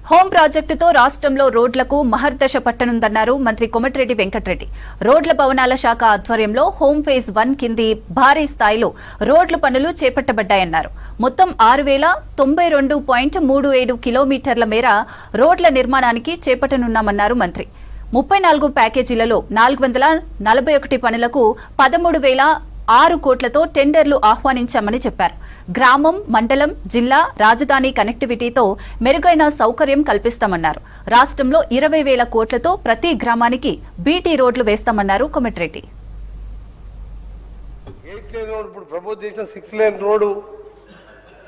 Home ప్రాజెక్టుతో రాష్ట్రంలో రోడ్లకు మహర్దశ పట్టనుందన్నారు మంత్రి కోమటిరెడ్డి వెంకటరెడ్డి. రోడ్ల భవనాల శాఖ ఆధ్వర్యంలో హోం ఫేజ్ 1 కింది భారీ స్థాయిలో రోడ్ల పనులు చేపట్టబడ్డాయన్నారు. మొత్తం 6092.37 కిలోమీటర్ల మేర రోడ్ల నిర్మాణానికి చేపట్టనున్నామన్నారు మంత్రి. 34 ప్యాకేజీలలో 441 పనులకు 13,006 కోట్లతో టెండర్లు ఆహ్వానించామని చెప్పారు. గ్రామం, మండలం, జిల్లా, రాజధాని కనెక్టివిటీతో మెరుగైన సౌకర్యం కల్పిస్తామన్నారు. రాష్ట్రంలో 20,000 కోట్లతో ప్రతి గ్రామానికి బీటీ రోడ్లు వేస్తామన్నారు కోమటిరెడ్డి. 8 లేన్ రోడ్ ఇప్పుడు ప్రపోజ్ చేసిన 6 లేన్ రోడ్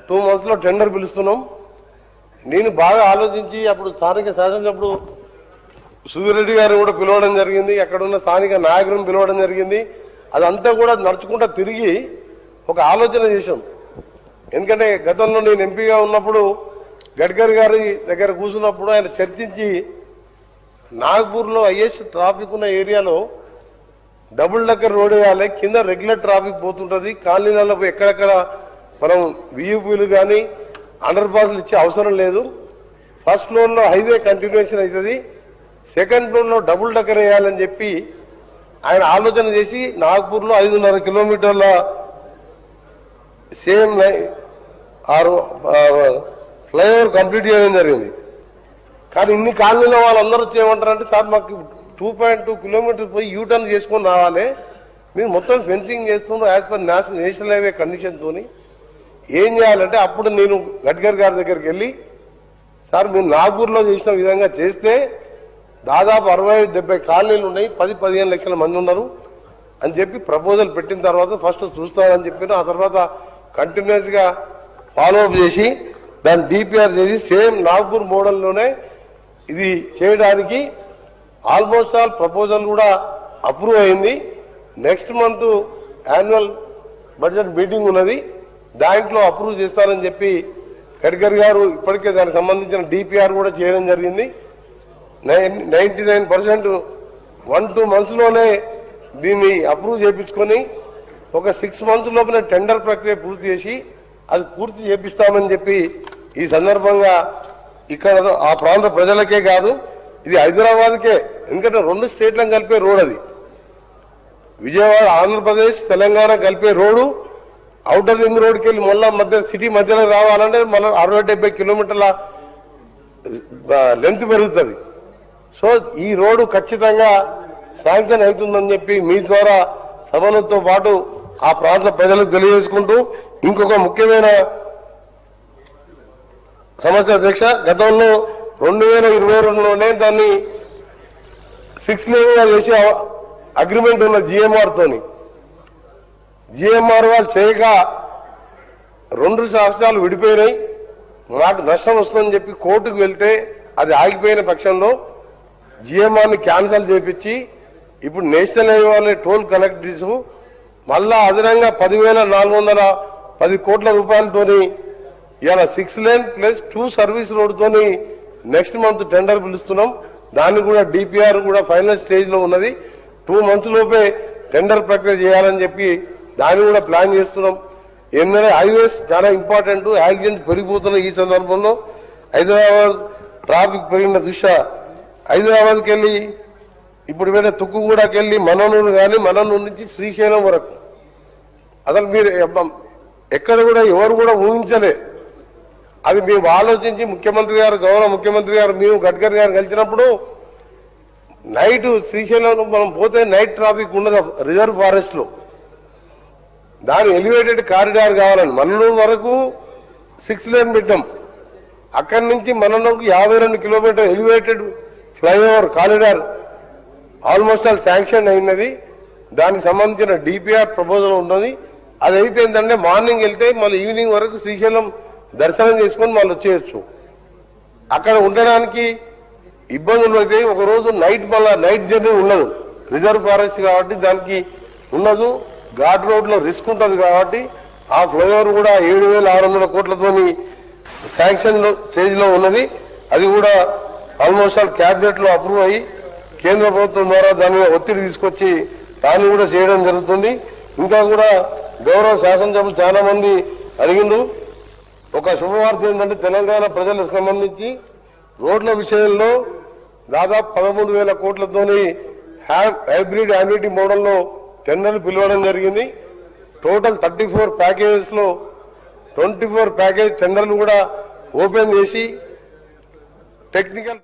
2 months లో టెండర్ పిలుస్తున్నాం. నేను బాగా ఆలోచించి అప్పుడు స్థానిక శాసనసభ్యుడు సుధీర్ రెడ్డి గారు కూడా పిలవడం జరిగింది. అక్కడ ఉన్న స్థానిక నాయకులను పిలవడం జరిగింది. అదంతా కూడా నడుచుకుంటా తిరిగి ఒక ఆలోచన చేశాం. ఎందుకంటే గతంలో నేను ఎంపీగా ఉన్నప్పుడు గడ్కరీ గారి దగ్గర కూర్చున్నప్పుడు ఆయన చర్చించి నాగపూర్లో హైయెస్ట్ ట్రాఫిక్ ఉన్న ఏరియాలో డబుల్ డెక్కర్ రోడ్ వేయాలి, కింద రెగ్యులర్ ట్రాఫిక్ పోతుంటుంది, కాలనీలలో ఎక్కడెక్కడ మనం వియూపీలు కానీ అండర్ పాస్లు ఇచ్చే అవసరం లేదు, ఫస్ట్ ఫ్లోర్లో హైవే కంటిన్యూషన్ అవుతుంది, సెకండ్ ఫ్లోర్లో డబుల్ డెక్కర్ వేయాలని చెప్పి ఆయన ఆలోచన చేసి నాగపూర్లో 5.5 కిలోమీటర్ల సేమ్ ఫ్లైఓవర్ కంప్లీట్ చేయడం జరిగింది. కానీ ఇన్ని కాలనీలో వాళ్ళందరూ చేయమంటారంటే సార్ మాకు 2.2 కిలోమీటర్స్ పోయి యూటర్న్ చేసుకొని రావాలి, మీరు మొత్తం ఫెన్సింగ్ చేస్తున్నారు యాజ్ పర్ నేషనల్ హైవే కండిషన్తో ఏం చేయాలంటే అప్పుడు నేను గడ్కరీ గారి దగ్గరికి వెళ్ళి సార్ మీరు నాగపూర్లో చేసిన విధంగా చేస్తే దాదాపు 60-70 కాలనీలు ఉన్నాయి, 10-15 లక్షల మంది ఉన్నారు అని చెప్పి ప్రపోజల్ పెట్టిన తర్వాత ఫస్ట్ చూస్తానని చెప్పిన ఆ తర్వాత కంటిన్యూస్గా ఫాలోఅప్ చేసి దాన్ని డిపిఆర్ చేసి సేమ్ నాగపూర్ మోడల్లోనే ఇది చేయడానికి ఆల్మోస్ట్ ఆల్ ప్రపోజల్ కూడా అప్రూవ్ అయింది. Next month annual budget meeting ఉన్నది, దాంట్లో అప్రూవ్ చేస్తారని చెప్పి గడ్కరీ గారు ఇప్పటికే దానికి సంబంధించిన డిపిఆర్ కూడా చేయడం జరిగింది. 99% 1-2 months లోనే దీన్ని అప్రూవ్ చేయించుకొని ఒక 6 months లోపల టెండర్ ప్రక్రియ పూర్తి చేసి అది పూర్తి చేపిస్తామని చెప్పి ఈ సందర్భంగా ఇక్కడ ఆ ప్రాంత ప్రజలకే కాదు ఇది హైదరాబాద్కే, ఎందుకంటే 2 స్టేట్లను కలిపే రోడ్, అది విజయవాడ ఆంధ్రప్రదేశ్ తెలంగాణ కలిపే రోడ్డు. ఔటర్ రింగ్ రోడ్కి వెళ్ళి మళ్ళా మధ్య సిటీ మధ్యలో రావాలంటే మళ్ళీ 60-70 కిలోమీటర్ల లెంత్ పెరుగుతుంది. సో ఈ రోడ్డు ఖచ్చితంగా శాంక్షన్ అవుతుందని చెప్పి మీ ద్వారా సభలతో పాటు ఆ ప్రాంత ప్రజలకు తెలియజేసుకుంటూ ఇంకొక ముఖ్యమైన సమస్య అధ్యక్ష, గతంలో 2022లోనే దాన్ని 6 లేన్గా చేసే అగ్రిమెంట్ ఉన్న జిఎంఆర్తోని, జిఎంఆర్ వాళ్ళు చేయక 2 రాష్ట్రాలు విడిపోయినాయి, మాకు నష్టం వస్తుందని చెప్పి కోర్టుకు వెళ్తే అది ఆగిపోయిన పక్షంలో జిఎంఆర్ని క్యాన్సల్ చేపించి ఇప్పుడు నేషనల్ హైవే టోల్ కలెక్టర్స్ మళ్ళా అదనంగా 10,410 కోట్ల రూపాయలతోని ఇలా 6 లేన్ ప్లస్ 2 సర్వీస్ రోడ్తోని నెక్స్ట్ మంత్ టెండర్ పిలుస్తున్నాం. దాన్ని కూడా డిపిఆర్ కూడా ఫైనల్ స్టేజ్ లో ఉన్నది. 2 months లోపే టెండర్ ప్రక్రియ చేయాలని చెప్పి దాన్ని కూడా ప్లాన్ చేస్తున్నాం. ఎందుకంటే హైవేస్ చాలా ఇంపార్టెంట్, యాక్సిడెంట్ పెరిగిపోతున్న ఈ సందర్భంలో హైదరాబాద్ ట్రాఫిక్ పెరిగిన దృష్ట్యా హైదరాబాద్కి వెళ్ళి ఇప్పుడు వేరే తుక్కుగూడకి వెళ్ళి మననూరు కానీ మననూరు నుంచి శ్రీశైలం వరకు అసలు మీరు ఎక్కడ కూడా ఎవరు కూడా ఊహించలే. అది మేము ఆలోచించి ముఖ్యమంత్రి గారు, గౌరవ ముఖ్యమంత్రి గారు, మేము గడ్కరీ గారు కలిసినప్పుడు నైట్ శ్రీశైలం మనం పోతే నైట్ ట్రాఫిక్ ఉండదు రిజర్వ్ ఫారెస్ట్ లో, దాని ఎలివేటెడ్ కారిడార్ కావాలని మననూరు వరకు 6 లేన్ పెట్టాం. అక్కడి నుంచి మననూరుకు 52 kilometre elevated flyover corridor almost all sanction అయినది. దానికి సంబంధించిన డిపిఆర్ ప్రపోజల్ ఉన్నది. అదైతే ఏంటంటే మార్నింగ్ వెళ్తే మళ్ళీ ఈవినింగ్ వరకు శ్రీశైలం దర్శనం చేసుకొని మళ్ళీ వచ్చేయచ్చు. అక్కడ ఉండడానికి ఇబ్బందులు అయితే ఒక రోజు మళ్ళీ నైట్ జర్నీ ఉండదు, రిజర్వ్ ఫారెస్ట్ కాబట్టి దానికి ఉండదు, ఘాట్ రోడ్లో రిస్క్ ఉంటుంది కాబట్టి ఆ ఫ్లైఓవర్ కూడా 7,600 కోట్లతోని శాంక్షన్ స్టేజ్లో ఉన్నది. అది కూడా ఆల్మోస్ట్ ఆల్ క్యాబినెట్ లో అప్రూవ్ అయ్యి కేంద్ర ప్రభుత్వం ద్వారా దాని మీద ఒత్తిడి తీసుకొచ్చి దాన్ని కూడా చేయడం జరుగుతుంది. ఇంకా కూడా గౌరవ శాసనసభ్యులు చాలా మంది అడిగిండ్రు. ఒక శుభవార్త ఏంటంటే తెలంగాణ ప్రజలకు సంబంధించి రోడ్ల విషయంలో దాదాపు 13,000 కోట్లతోని హైబ్రిడ్ యాన్యుటీ మోడల్లో టెండర్లు పిలవడం జరిగింది. టోటల్ 34 ప్యాకేజెస్ లో 24 ప్యాకేజ్ టెండర్లు కూడా ఓపెన్ చేసి టెక్నికల్